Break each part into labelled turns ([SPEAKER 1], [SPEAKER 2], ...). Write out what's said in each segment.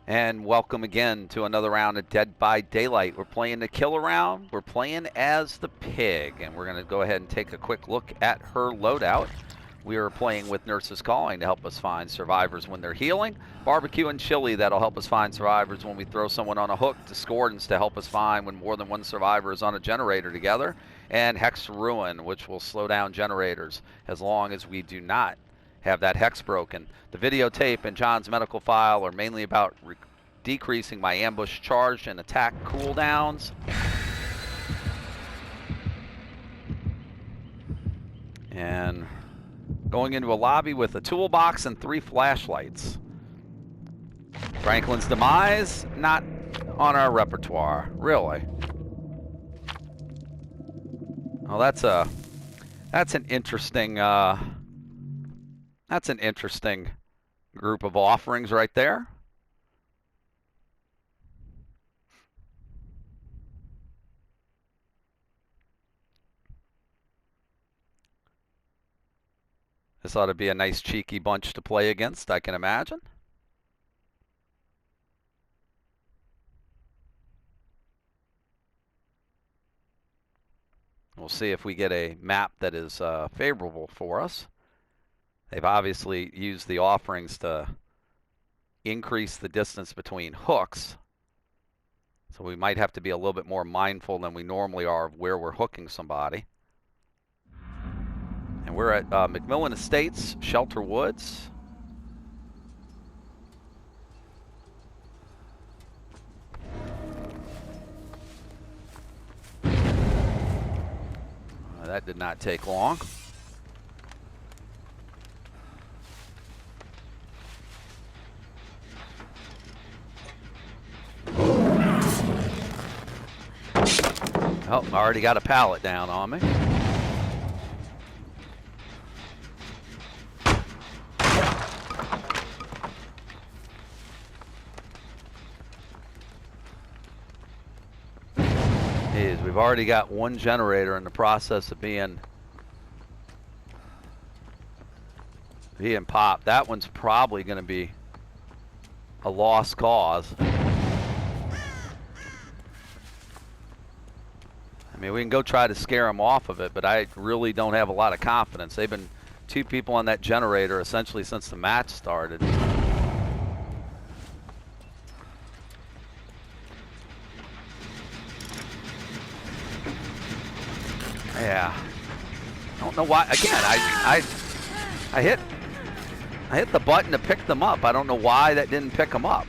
[SPEAKER 1] And welcome again to another round of Dead by Daylight. We're playing the killer round. We're playing as the pig, and we're going to go ahead and take a quick look at her loadout. We are playing with Nurses Calling to help us find survivors when they're healing. Barbecue and Chili, that'll help us find survivors when we throw someone on a hook. Discordance to help us find when more than one survivor is on a generator together. And Hex Ruin, which will slow down generators as long as we do not have that hex broken. The videotape and John's medical file are mainly about decreasing my ambush charge and attack cooldowns. And going into a lobby with a toolbox and 3 flashlights. Franklin's Demise, not on our repertoire, really. Well, that's an interesting group of offerings right there. This ought to be a nice cheeky bunch to play against, I can imagine. We'll see if we get a map that is favorable for us. They've obviously used the offerings to increase the distance between hooks. So we might have to be a little bit more mindful than we normally are of where we're hooking somebody. And we're at McMillan Estates, Shelter Woods. That did not take long. Oh, I already got a pallet down on me. Jeez, we've already got one generator in the process of being popped. That one's probably going to be a lost cause. I mean, we can go try to scare them off of it, but I really don't have a lot of confidence. They've been 2 people on that generator essentially since the match started. Yeah. I don't know why. Again, I hit the button to pick them up. I don't know why that didn't pick them up.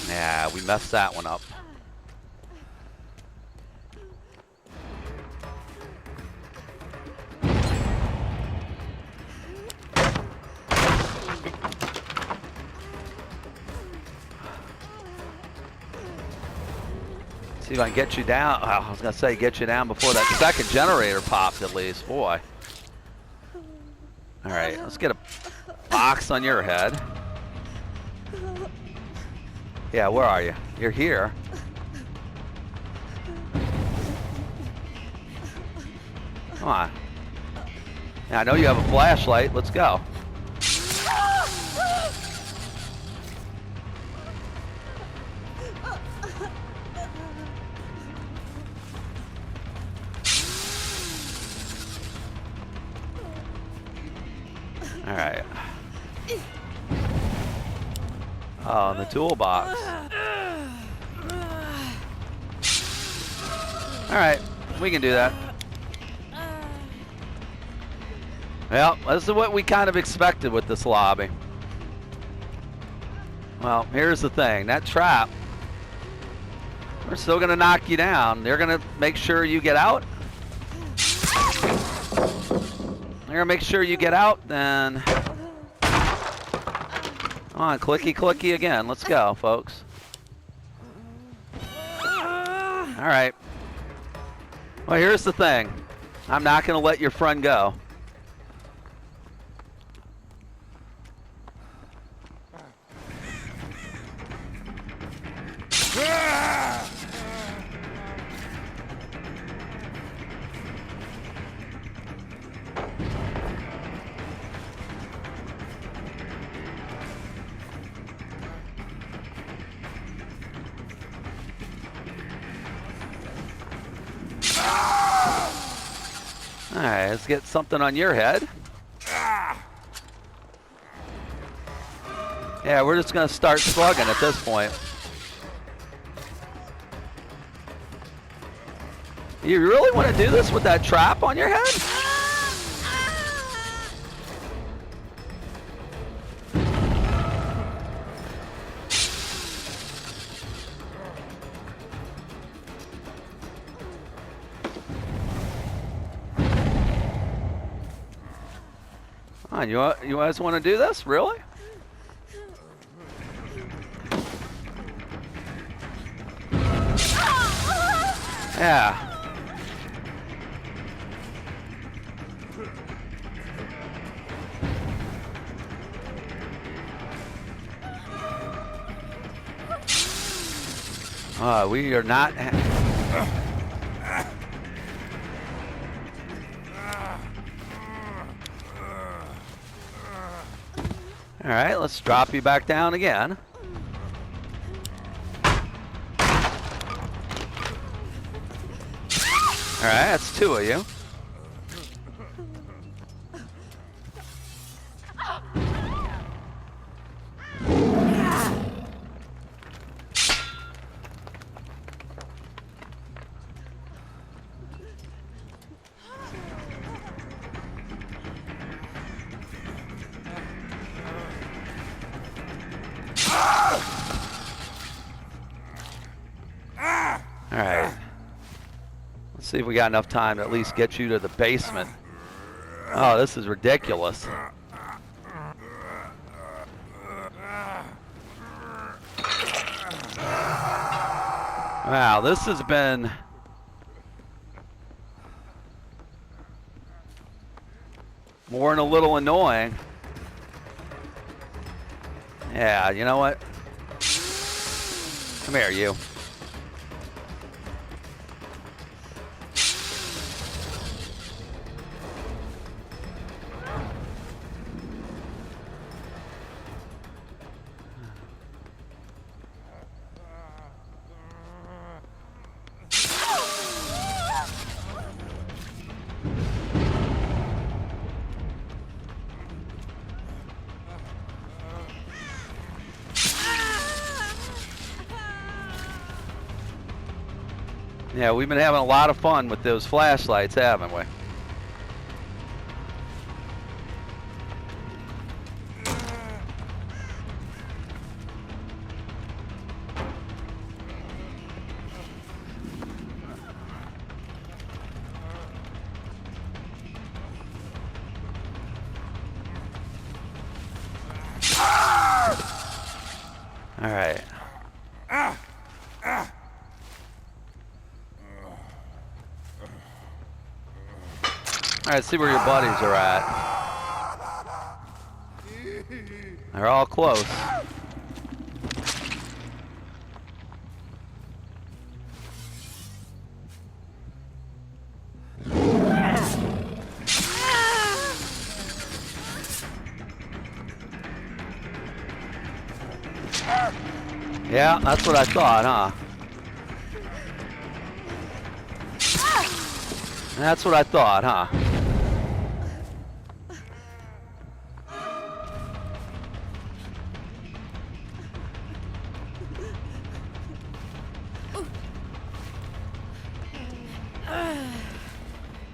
[SPEAKER 1] Yeah, we messed that one up. See if I can get you down. I was going to say get you down before that second generator popped at least. Boy. All right, let's get a box on your head. Yeah, where are you? You're here. Come on. Yeah, I know you have a flashlight. Let's go. All right. Oh, in the toolbox. All right, we can do that. Well, this is what we kind of expected with this lobby. Well, here's the thing. That trap, we're still going to knock you down. They're going to make sure you get out. They're going to make sure you get out, then... Come on, clicky, clicky again. Let's go, folks. All right. Well, here's the thing. I'm not going to let your friend go. Alright, let's get something on your head. Yeah, we're just gonna start slugging at this point. You really want to do this with that trap on your head? Come on, you guys want to do this? Really? Yeah. We are not. All right, let's drop you back down again. All right, that's two of you. All right. Let's see if we got enough time to at least get you to the basement. Oh, this is ridiculous. Wow, this has been more than a little annoying. Yeah, you know what? Come here, you. Yeah, we've been having a lot of fun with those flashlights, haven't we? All right. All right, see where your buddies are at. They're all close. Yeah, that's what I thought, huh? That's what I thought, huh?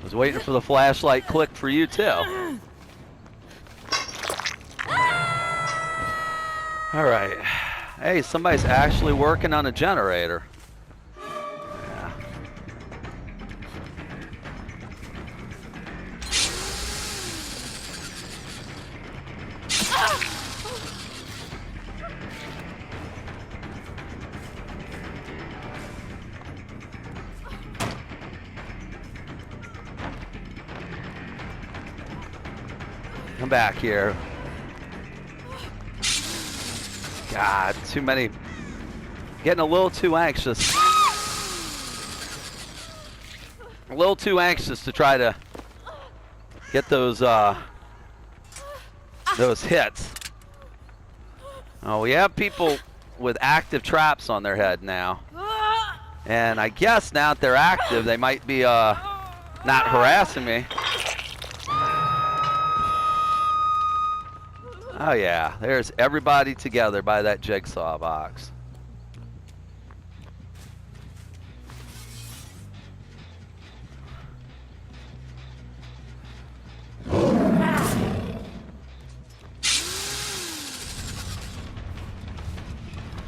[SPEAKER 1] Was waiting for the flashlight click for you too. All right. Hey, somebody's actually working on a generator. Yeah. Come back here. God, too many. Getting a little too anxious. A little too anxious to try to get those hits. Oh, we have people with active traps on their head now. And I guess now that they're active, they might be not harassing me. Oh yeah, there's everybody together by that jigsaw box.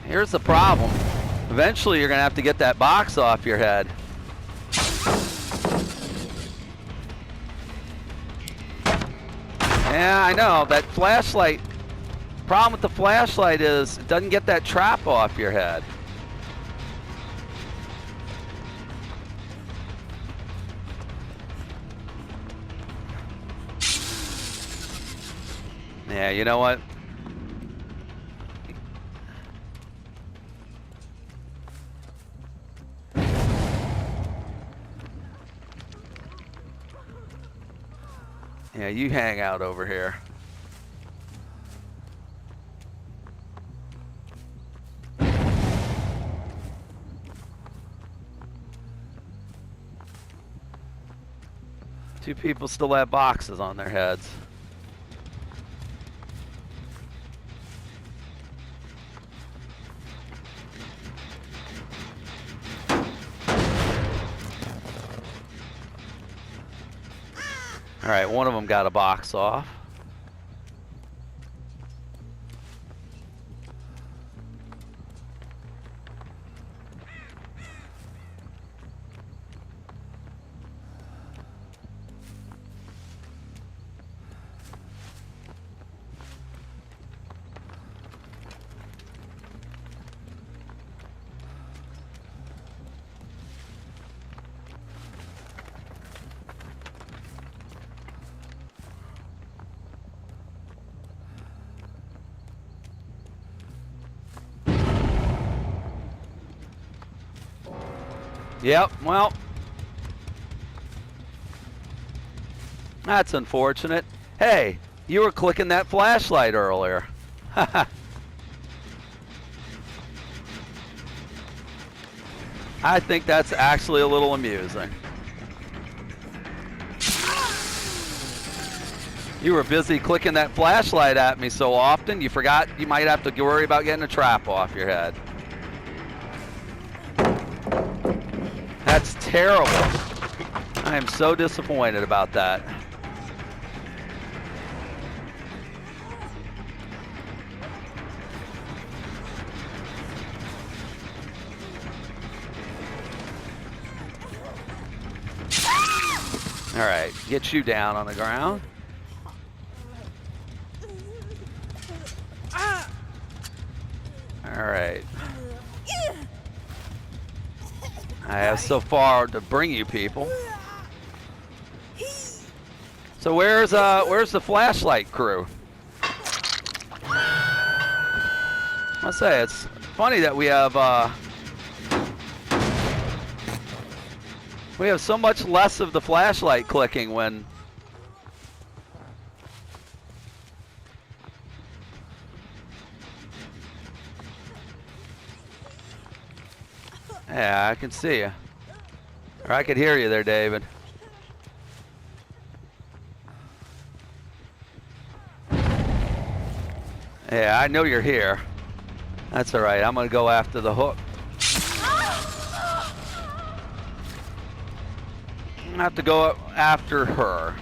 [SPEAKER 1] Here's the problem. Eventually you're going to have to get that box off your head. Yeah, I know. That flashlight, problem with the flashlight is it doesn't get that trap off your head. Yeah, you know what? Yeah, you hang out over here. Two people still have boxes on their heads. All right, one of them got a box off. Yep, well, that's unfortunate. Hey, you were clicking that flashlight earlier. I think that's actually a little amusing. You were busy clicking that flashlight at me so often, you forgot you might have to worry about getting a trap off your head. That's terrible. I am so disappointed about that. All right, get you down on the ground. All right. I have so far to bring you people. So where's the flashlight crew? I say it's funny that we have so much less of the flashlight clicking when. Yeah, I can see you. Or I could hear you there, David. Yeah, I know you're here. That's all right. I'm going to go after the hook. I'm going to have to go after her.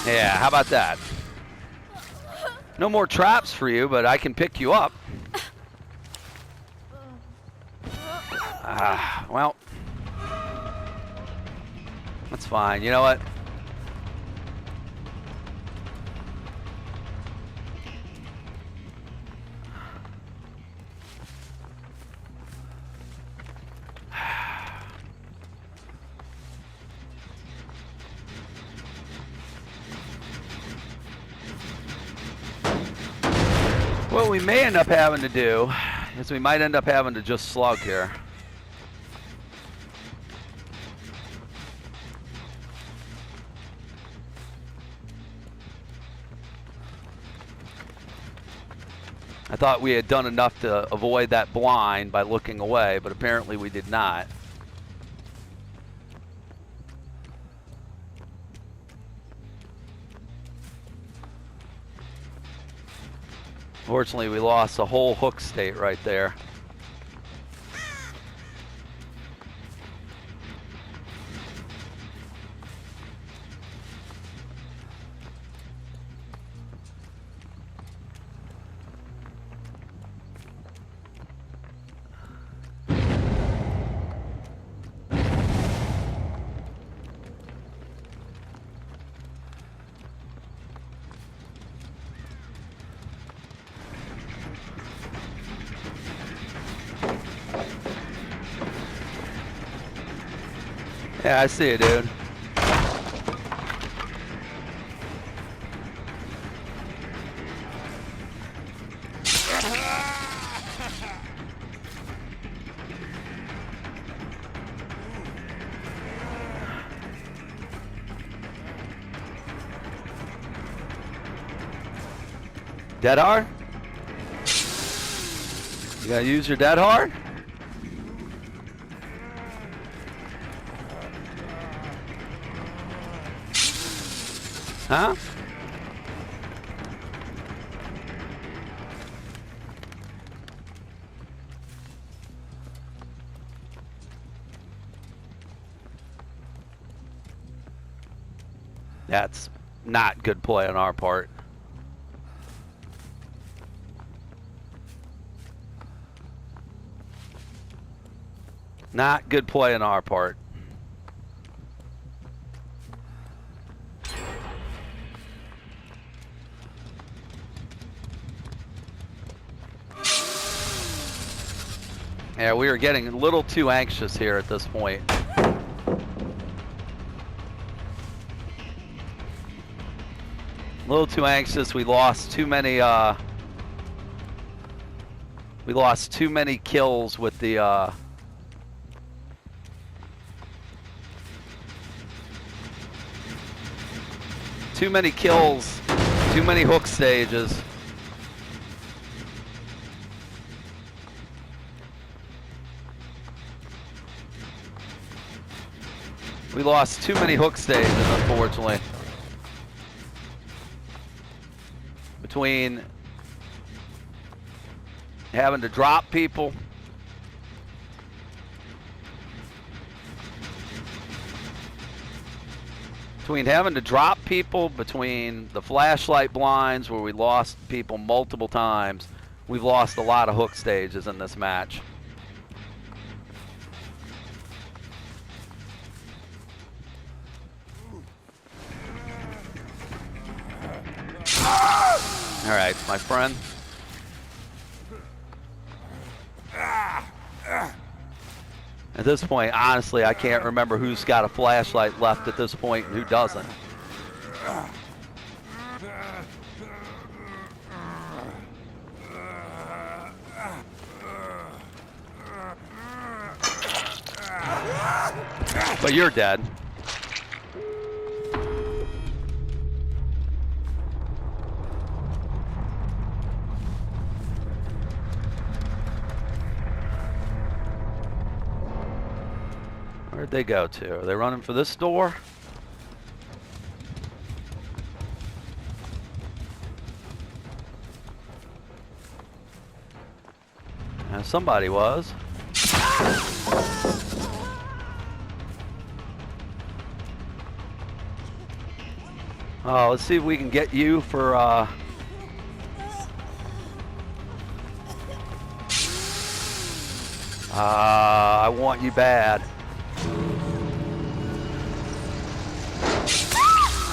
[SPEAKER 1] Yeah, how about that? No more traps for you, but I can pick you up. Well, that's fine. You know what? What we may end up having to do is we might end up having to just slug here. I thought we had done enough to avoid that blind by looking away, but apparently we did not. Fortunately, we lost a whole hook state right there. Yeah, I see it, dude. Dead hard? You gotta use your dead hard? Huh? That's not good play on our part. Not good play on our part. Yeah, we are getting a little too anxious here at this point. A little too anxious. We lost too many kills with the too many kills, too many hook stages. We lost too many hook stages, unfortunately. Between having to drop people, between the flashlight blinds where we lost people multiple times, we've lost a lot of hook stages in this match. All right, my friend. At this point, honestly, I can't remember who's got a flashlight left at this point and who doesn't. But you're dead. Where'd they go to? Are they running for this door? Somebody was. Oh, let's see if we can get you for I want you bad.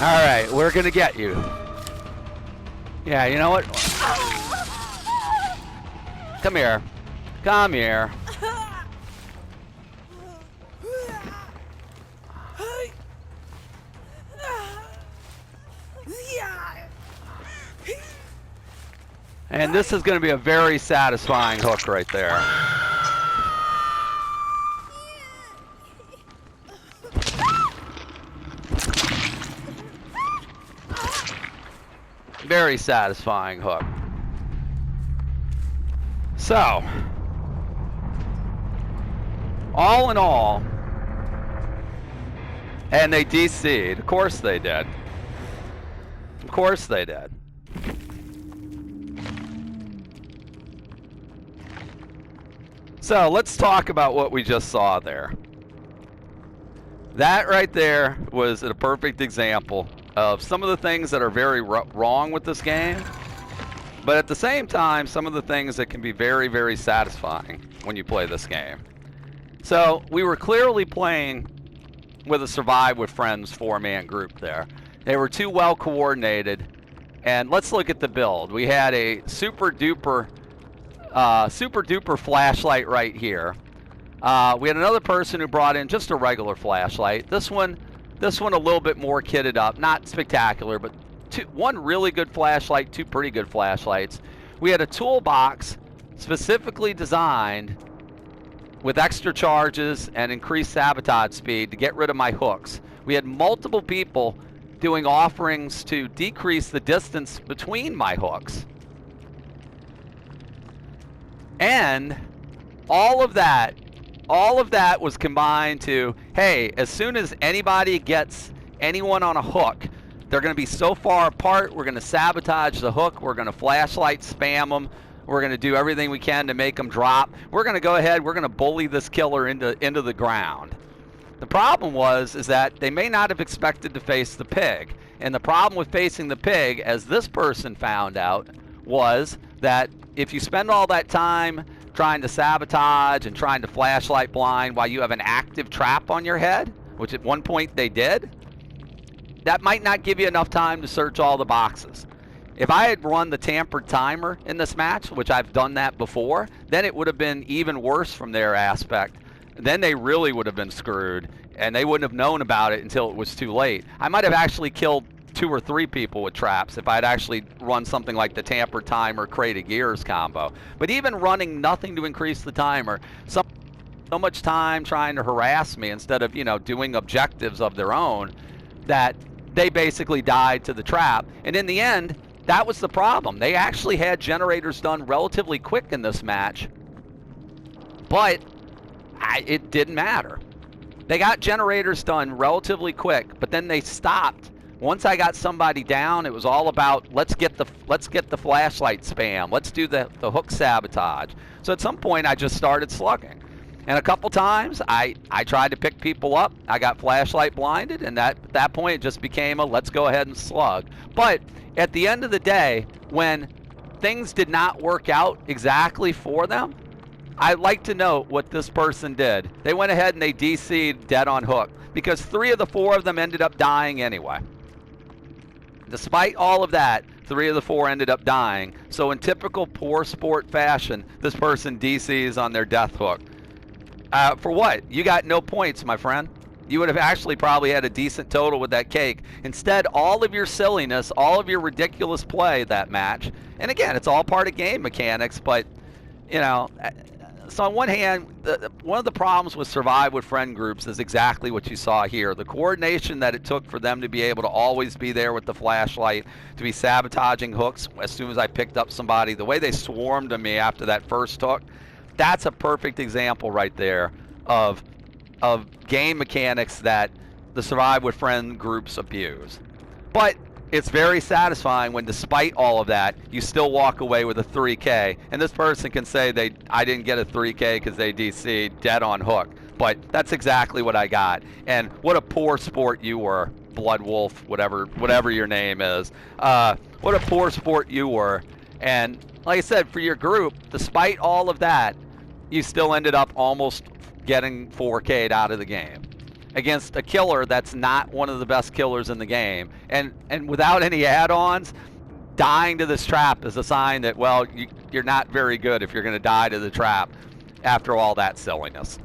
[SPEAKER 1] All right, we're gonna get you. Yeah, you know what? Come here. Come here. And this is going to be a very satisfying hook right there. Very satisfying hook. So, all in all, and they DC'd. Of course they did. Of course they did. So let's talk about what we just saw there. That right there was a perfect example of some of the things that are very wrong with this game, but at the same time, some of the things that can be very, very satisfying when you play this game. So we were clearly playing with a survive with friends 4-man group there. They were too well coordinated, and let's look at the build. We had a super duper flashlight right here. We had another person who brought in just a regular flashlight. This one a little bit more kitted up, not spectacular, but one really good flashlight, 2 pretty good flashlights. We had a toolbox specifically designed with extra charges and increased sabotage speed to get rid of my hooks. We had multiple people doing offerings to decrease the distance between my hooks. And all of that was combined to, hey, as soon as anybody gets anyone on a hook, they're going to be so far apart, we're going to sabotage the hook, we're going to flashlight spam them, we're going to do everything we can to make them drop. We're going to go ahead, we're going to bully this killer into the ground. The problem is that they may not have expected to face the pig. And the problem with facing the pig, as this person found out, was that if you spend all that time trying to sabotage and trying to flashlight blind while you have an active trap on your head, which at one point they did, that might not give you enough time to search all the boxes. If I had run the tampered timer in this match, which I've done that before, then it would have been even worse from their aspect. Then they really would have been screwed, and they wouldn't have known about it until it was too late. I might have actually killed 2 or 3 people with traps if I'd actually run something like the tampered timer crate of gears combo. But even running nothing to increase the timer, so much time trying to harass me instead of, doing objectives of their own, that they basically died to the trap. And in the end, that was the problem. They actually had generators done relatively quick in this match, but it didn't matter. They got generators done relatively quick, but then they stopped. Once I got somebody down, it was all about let's get the flashlight spam. Let's do the hook sabotage. So at some point, I just started slugging. And a couple times, I tried to pick people up. I got flashlight blinded, and at that point, it just became a let's go ahead and slug. But at the end of the day, when things did not work out exactly for them, I'd like to note what this person did. They went ahead and they DC'd dead on hook, because 3 of the 4 of them ended up dying anyway. Despite all of that, 3 of the 4 ended up dying. So in typical poor sport fashion, this person DCs on their death hook. For what? You got no points, my friend. You would have actually probably had a decent total with that cake. Instead, all of your silliness, all of your ridiculous play that match, and again, it's all part of game mechanics, but, so on one hand, one of the problems with survive with friend groups is exactly what you saw here. The coordination that it took for them to be able to always be there with the flashlight, to be sabotaging hooks as soon as I picked up somebody, the way they swarmed on me after that first hook, that's a perfect example right there of game mechanics that the survive with friend groups abuse. But it's very satisfying when, despite all of that, you still walk away with a 3K. And this person can say I didn't get a 3K because they DC'd dead on hook. But that's exactly what I got. And what a poor sport you were, Blood Wolf, whatever your name is. What a poor sport you were. And like I said, for your group, despite all of that, you still ended up almost getting 4K'd out of the game against a killer that's not one of the best killers in the game. And without any add-ons, dying to this trap is a sign that, well, you're not very good if you're going to die to the trap after all that silliness.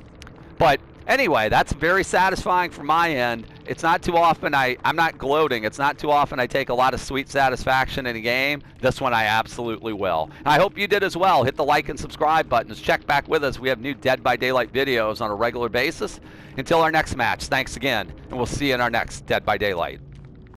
[SPEAKER 1] But anyway, that's very satisfying from my end. It's not too often I'm not gloating. It's not too often I take a lot of sweet satisfaction in a game. This one I absolutely will. And I hope you did as well. Hit the like and subscribe buttons. Check back with us. We have new Dead by Daylight videos on a regular basis. Until our next match, thanks again, and we'll see you in our next Dead by Daylight.